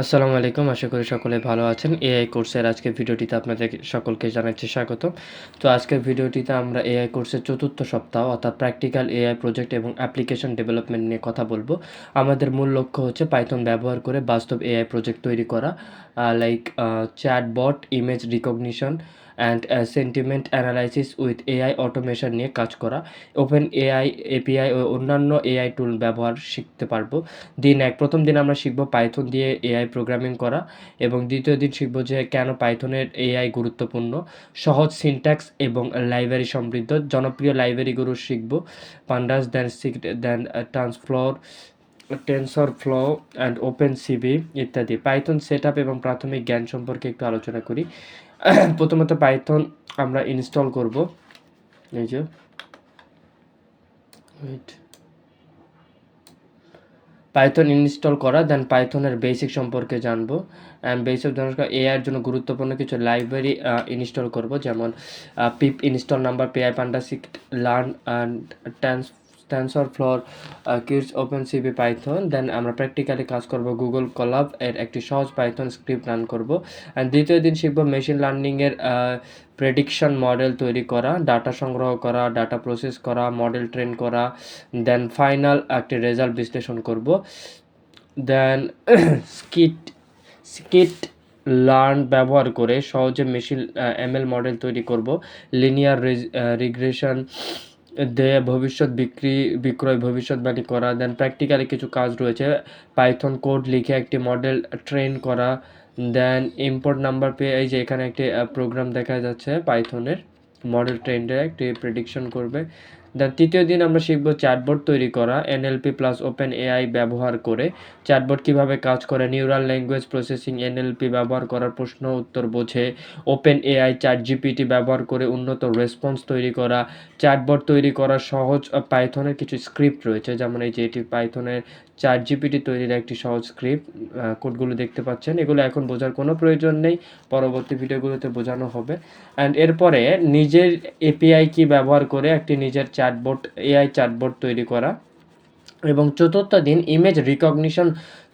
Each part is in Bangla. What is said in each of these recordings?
আসসালামু আলাইকুম। আশা করি সকলে ভালো আছেন। এআই কোর্সের আজকের ভিডিওটিতে আপনাদের সকলকে জানাচ্ছি স্বাগতম। তো আজকের ভিডিওটিতে আমরা এআই কোর্সের ৪র্থ সপ্তাহ অর্থাৎ প্র্যাকটিক্যাল এআই প্রজেক্ট এবং অ্যাপ্লিকেশন ডেভেলপমেন্ট নিয়ে কথা বলব। আমাদের মূল লক্ষ্য হচ্ছে পাইথন ব্যবহার করে বাস্তব এআই প্রজেক্ট তৈরি করা। Chatbot, image recognition and sentiment analysis with AI automation নিয়ে কাজ করা। ওপেন এআই এপিআই ও অন্যান্য এআই টুল ব্যবহার শিখতে পারবো। দিন ১ প্রথম দিন আমরা শিখব পাইথন দিয়ে এআই প্রোগ্রামিং করা এবং দ্বিতীয় দিন শিখব যে কেন পাইথনের এআই গুরুত্বপূর্ণ, সহজ সিনট্যাক্স এবং লাইব্রেরি সমৃদ্ধ জনপ্রিয় লাইব্রেরিগুলো শিখব। পান্ডাস দেন টেনসরফ্লো অ্যান্ড ওপেনসিভি ইত্যাদি। পাইথন সেটআপ এবং প্রাথমিক জ্ঞান সম্পর্কে একটু আলোচনা করি। প্রথমত পাইথন আমরা ইনস্টল করব। এই যে ওয়েট পাইথন ইনস্টল করা, দেন পাইথনের বেসিক সম্পর্কে জানবো। বেসিক জানার এআইয়ের জন্য গুরুত্বপূর্ণ কিছু লাইব্রেরি ইনস্টল করব, যেমন pip install NumPy, PI panda, scikit learn and TensorFlow, kids, OpenCV, Python. Then আমরা প্র্যাকটিক্যালি কাজ করব গুগল কলাব এর একটি সহজ পাইথন স্ক্রিপ্ট রান করব। অ্যান্ড দ্বিতীয় দিন শিখব মেশিন লার্নিংয়ের প্রেডিকশন মডেল তৈরি করা, ডাটা সংগ্রহ করা, ডাটা প্রসেস করা, মডেল ট্রেন করা। দেন ফাইনাল একটি রেজাল্ট বিশ্লেষণ করব। দেন স্কিট লার্ন ব্যবহার করে সহজে মেশিন এমএল মডেল তৈরি করব। লিনিয়ার রিগ্রেশন দিয়ে বিক্রয় ভবিষ্যৎবাণী করা। দেন প্র্যাকটিক্যালি কিছু কাজ রয়েছে, পাইথন কোড লিখে একটি মডেল ট্রেন করা। দেন ইম্পোর্ট নাম্বার পেয়ে এই যে এখানে একটি প্রোগ্রাম দেখা যাচ্ছে পাইথনের মডেল ট্রেন্ডে একটি প্রেডিকশন করবে। দেন তৃতীয় দিন আমরা শিখব চ্যাটবট তৈরি করা, এনএলপি প্লাস ওপেন এআই ব্যবহার করে চ্যাটবট কীভাবে কাজ করে, নিউরাল ল্যাঙ্গুয়েজ প্রসেসিং, এনএলপি ব্যবহার করার প্রশ্ন উত্তর বোঝে, ওপেন এআই চ্যাট জিপিটি ব্যবহার করে উন্নত রেসপন্স তৈরি করা, চ্যাটবট তৈরি করা সহজ পাইথনের কিছু স্ক্রিপ্ট রয়েছে, যেমন এই যে এটি পাইথনের চ্যাট জিপিটি তৈরির একটি সহজ স্ক্রিপ্ট। কোডগুলো দেখতে পাচ্ছেন, এগুলো এখন বোঝার কোনো প্রয়োজন নেই, পরবর্তী ভিডিওগুলোতে বোঝানো হবে। অ্যান্ড এরপরে নিজের এপিআই কি ব্যবহার করে একটি নিজের চ্যাটবট, এআই চ্যাটবট তৈরি করা। এবং চতুর্থ দিন ইমেজ রিকগনিশন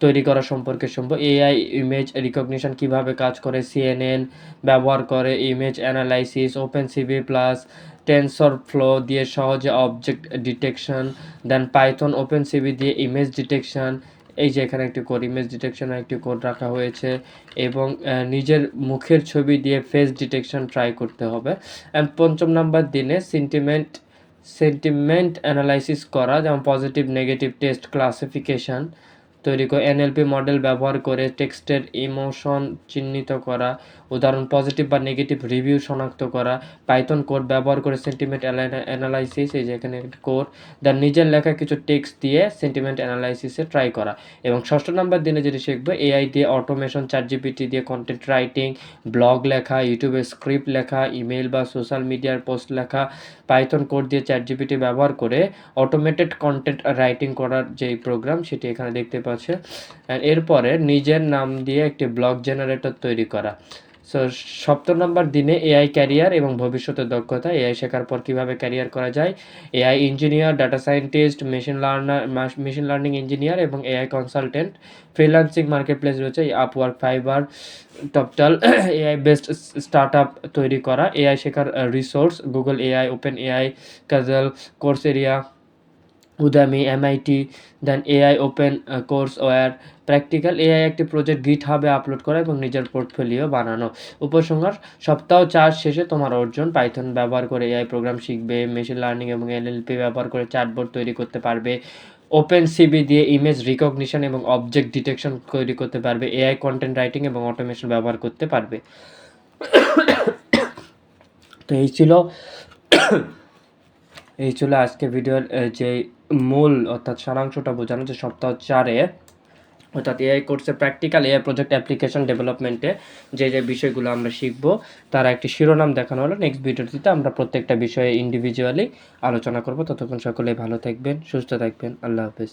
তৈরি করা সম্পর্কে শুনবো। এআই ইমেজ রিকগনিশন কিভাবে কাজ করে, সিএনএন ব্যবহার করে ইমেজ অ্যানালাইসিস, ওপেনসিভি প্লাস টেনসরফ্লো দিয়ে সহজে অবজেক্ট ডিটেকশন। দেন পাইথন ওপেনসিভি দিয়ে ইমেজ ডিটেকশন। এই যে এখানে একটি কোড, ইমেজ ডিটেকশনের একটি কোড রাখা হয়েছে এবং নিজের মুখের ছবি দিয়ে ফেস ডিটেকশন ট্রাই করতে হবে। অ্যান্ড পঞ্চম নাম্বার দিনে সেন্টিমেন্ট অ্যানালাইসিস করা, যেমন পজিটিভ নেগেটিভ টেস্ট ক্লাসিফিকেশান তৈরি করে, এনএলপি মডেল ব্যবহার করে টেক্সটের ইমোশন চিহ্নিত করা, উদাহরণ পজিটিভ বা নেগেটিভ রিভিউ শনাক্ত করা, পাইথন কোড ব্যবহার করে সেন্টিমেন্ট অ্যানালাইসিস, এই যে এখানে কোড, দেন নিজের লেখা কিছু টেক্সট দিয়ে সেন্টিমেন্ট অ্যানালাইসিসে ট্রাই করা। এবং ষষ্ঠ নাম্বার দিনে যেটি শিখবো এআই দিয়ে অটোমেশন, চ্যাট জিপিটি দিয়ে কন্টেন্ট রাইটিং, ব্লগ লেখা, ইউটিউবে স্ক্রিপ্ট লেখা, ইমেল বা সোশ্যাল মিডিয়ার পোস্ট লেখা, পাইথন কোড দিয়ে চ্যাট জিপিটি ব্যবহার করে অটোমেটেড কন্টেন্ট রাইটিং করার যেই প্রোগ্রাম সেটি এখানে দেখতে পাচ্ছে। এরপরে নিজের নাম দিয়ে একটি ব্লগ জেনারেটর তৈরি করা। সো সপ্তম নম্বর দিনে এআই ক্যারিয়ার এবং ভবিষ্যতের দক্ষতা, এআই শেখার পর কীভাবে ক্যারিয়ার করা যায়, AI engineer, data scientist, machine learning engineer এবং AI consultant. Freelancing market place রয়েছে Upwork, Fiverr, Toptal. AI based startup তৈরি করা, এআই শেখার resource, Google AI, Open AI, Kaggle, Coursera, Udemy, MIT. Then AI open courseware, practical AI একটি প্রজেক্ট গিটহাবে আপলোড করা এবং নিজের পোর্টফোলিও বানানো। উপসংহার, সপ্তাহ 4 শেষে তোমার অর্জন, পাইথন ব্যবহার করে এআই প্রোগ্রাম শিখবে, মেশিন লার্নিং এবং এনএলপি ব্যবহার করে চ্যাটবট তৈরি করতে পারবে, ওপেনসিভি দিয়ে ইমেজ রিকগনিশন এবং অবজেক্ট ডিটেকশন তৈরি করতে পারবে, এআই কন্টেন্ট রাইটিং এবং অটোমেশন ব্যবহার করতে পারবে। তো এই ছিল আজকে ভিডিওর যে মূল অর্থাৎ সারাংশটা বোঝানো, যে সপ্তাহ 4-এ অর্থাৎ এআই কোর্সের প্র্যাকটিক্যাল এআই প্রজেক্ট অ্যাপ্লিকেশন ডেভেলপমেন্টে যে বিষয়গুলো আমরা শিখবো তার একটি শিরোনাম দেখানো হলো। নেক্সট ভিডিওটিতে আমরা প্রত্যেকটা বিষয়ে ইন্ডিভিজুয়ালি আলোচনা করব। ততক্ষণ সকলে ভালো থাকবেন, সুস্থ থাকবেন। আল্লাহ হাফেজ।